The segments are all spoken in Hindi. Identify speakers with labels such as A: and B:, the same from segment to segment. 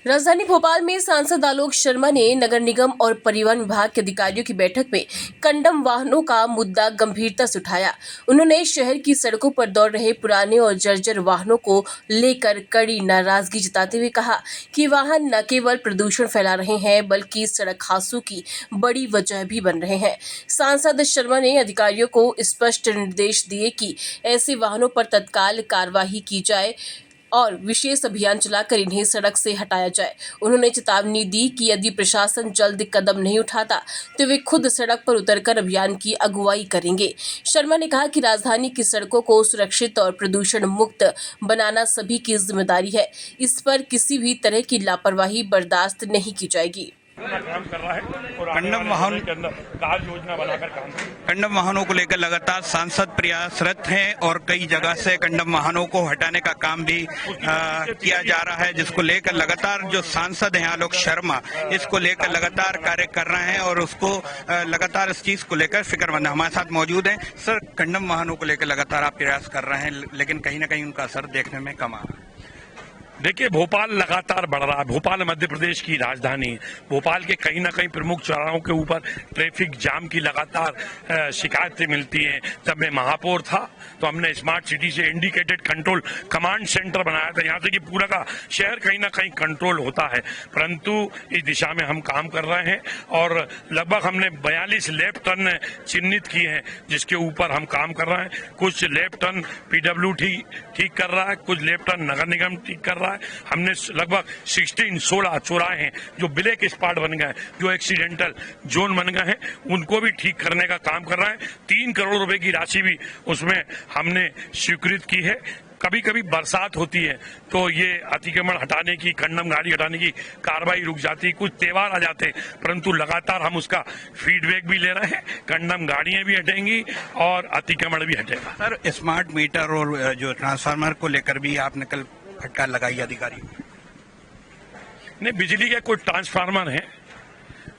A: राजधानी भोपाल में सांसद आलोक शर्मा ने नगर निगम और परिवहन विभाग के अधिकारियों की बैठक में कंडम वाहनों का मुद्दा गंभीरता से उठाया। उन्होंने शहर की सड़कों पर दौड़ रहे पुराने और जर्जर वाहनों को लेकर कड़ी नाराजगी जताते हुए कहा कि वाहन न केवल प्रदूषण फैला रहे हैं बल्कि सड़क हादसों की बड़ी वजह भी बन रहे हैं। सांसद शर्मा ने अधिकारियों को स्पष्ट निर्देश दिए कि ऐसे वाहनों पर तत्काल कार्रवाई की जाए और विशेष अभियान चलाकर इन्हें सड़क से हटाया जाए। उन्होंने चेतावनी दी कि यदि प्रशासन जल्द कदम नहीं उठाता तो वे खुद सड़क पर उतरकर अभियान की अगुवाई करेंगे। शर्मा ने कहा कि राजधानी की सड़कों को सुरक्षित और प्रदूषण मुक्त बनाना सभी की जिम्मेदारी है। इस पर किसी भी तरह की लापरवाही बर्दाश्त नहीं की जाएगी।
B: काम कर रहा है और कंडम वाहन के अंदर कार्य योजना बनाकर काम कर रहा है। कंडम वाहनों को लेकर लगातार सांसद प्रयासरत हैं और कई जगह से कंडम वाहनों को हटाने का काम भी किया जा रहा है, जिसको लेकर लगातार जो सांसद हैं आलोक शर्मा इसको लेकर लगातार कार्य कर रहे हैं और उसको लगातार इस चीज को लेकर फिक्रमंद हमारे साथ मौजूद हैं। सर, कंडम वाहनों को लेकर लगातार आप प्रयास कर रहे हैं, लेकिन कहीं ना कहीं उनका असर देखने में कम आ रहा है।
C: देखिए, भोपाल लगातार बढ़ रहा है। भोपाल मध्य प्रदेश की राजधानी, भोपाल के कहीं ना कहीं प्रमुख चौराहों के ऊपर ट्रैफिक जाम की लगातार शिकायतें मिलती हैं। जब मैं महापौर था तो हमने स्मार्ट सिटी से इंडिकेटेड कंट्रोल कमांड सेंटर बनाया था, यहाँ से कि पूरा का शहर कहीं ना कहीं कंट्रोल होता है। परंतु इस दिशा में हम काम कर रहे हैं और लगभग हमने 42 लेफ्ट टर्न चिन्हित किए हैं, जिसके ऊपर हम काम कर रहे हैं। कुछ लेफ्ट टर्न PWD ठीक कर रहा है, कुछ लेफ्ट टर्न नगर निगम ठीक कर रहा है। हमने लगभग 16 चौराहे हैं जो ब्लैक स्पॉट बन गए, जो एक्सीडेंटल जोन बन गए हैं, उनको भी ठीक करने का काम कर रहे हैं। 3 करोड़ रुपए की राशि भी उसमें हमने स्वीकृत की है। कभी कभी बरसात होती है तो ये अतिक्रमण हटाने की, कंडम गाड़ी हटाने की कार्रवाई रुक जाती है, कुछ त्योहार आ जाते हैं, परंतु लगातार हम उसका फीडबैक भी ले रहे हैं। कंडम गाड़ियां भी हटेंगी और अतिक्रमण भी हटेगा।
B: सर, स्मार्ट मीटर और जो ट्रांसफार्मर को लेकर भी आपने कल फटकार लगाई अधिकारी
C: नहीं, बिजली के कुछ ट्रांसफार्मर हैं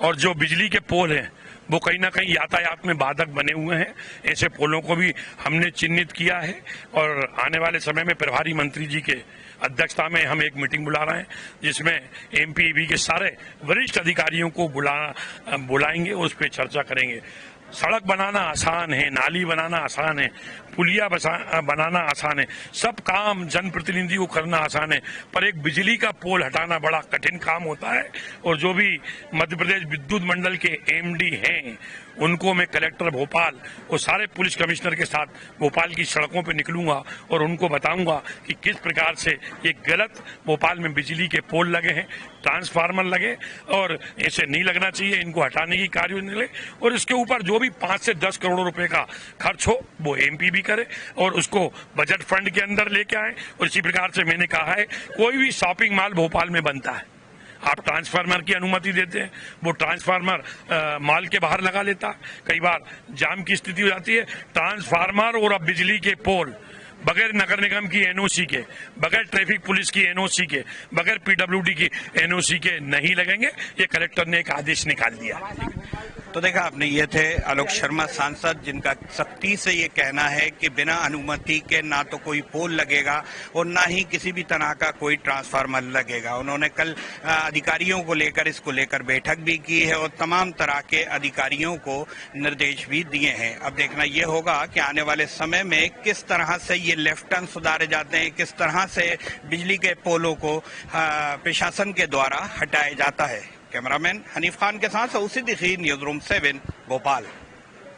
C: और जो बिजली के पोल हैं वो कहीं ना कहीं यातायात में बाधक बने हुए हैं। ऐसे पोलों को भी हमने चिन्हित किया है और आने वाले समय में प्रभारी मंत्री जी के अध्यक्षता में हम एक मीटिंग बुला रहे हैं, जिसमें MPEB के सारे वरिष्ठ अधिकारियों को बुलाएंगे, उस पर चर्चा करेंगे। सड़क बनाना आसान है, नाली बनाना आसान है, पुलिया बनाना आसान है, सब काम जनप्रतिनिधि को करना आसान है, पर एक बिजली का पोल हटाना बड़ा कठिन काम होता है। और जो भी मध्य प्रदेश विद्युत मंडल के MD हैं उनको मैं कलेक्टर भोपाल और सारे पुलिस कमिश्नर के साथ भोपाल की सड़कों पर निकलूंगा और उनको बताऊंगा कि किस प्रकार से ये गलत भोपाल में बिजली के पोल लगे हैं, ट्रांसफार्मर लगे और ऐसे नहीं लगना चाहिए, इनको हटाने की कार्य निकले और इसके ऊपर जो भी 5 से 10 करोड़ रुपए का खर्च हो वो MPB करे और उसको बजट फंड के अंदर लेके आए। और इसी प्रकार से मैंने कहा है, कोई भी शॉपिंग मॉल भोपाल में बनता है, आप ट्रांसफार्मर की अनुमति देते हैं, वो ट्रांसफार्मर मॉल के बाहर लगा लेता, कई बार जाम की स्थिति हो जाती है। ट्रांसफार्मर और अब बिजली के पोल बगैर नगर निगम की NOC के, बगैर ट्रैफिक पुलिस की NOC के, बगैर PWD की NOC के नहीं लगेंगे। ये कलेक्टर ने एक आदेश निकाल दिया।
B: तो देखा आपने, ये थे आलोक शर्मा सांसद, जिनका सख्ती से ये कहना है कि बिना अनुमति के ना तो कोई पोल लगेगा और ना ही किसी भी तरह का कोई ट्रांसफार्मर लगेगा। उन्होंने कल अधिकारियों को लेकर इसको लेकर बैठक भी की है और तमाम तरह के अधिकारियों को निर्देश भी दिए हैं। अब देखना ये होगा कि आने वाले समय में किस तरह से ये लेफ्ट टर्न सुधारे जाते हैं, किस तरह से बिजली के पोलों को प्रशासन के द्वारा हटाया जाता है। कैमरामैन हनीफ खान के साथ सऊद सिद्दीकी, न्यूज़ रूम 7, भोपाल।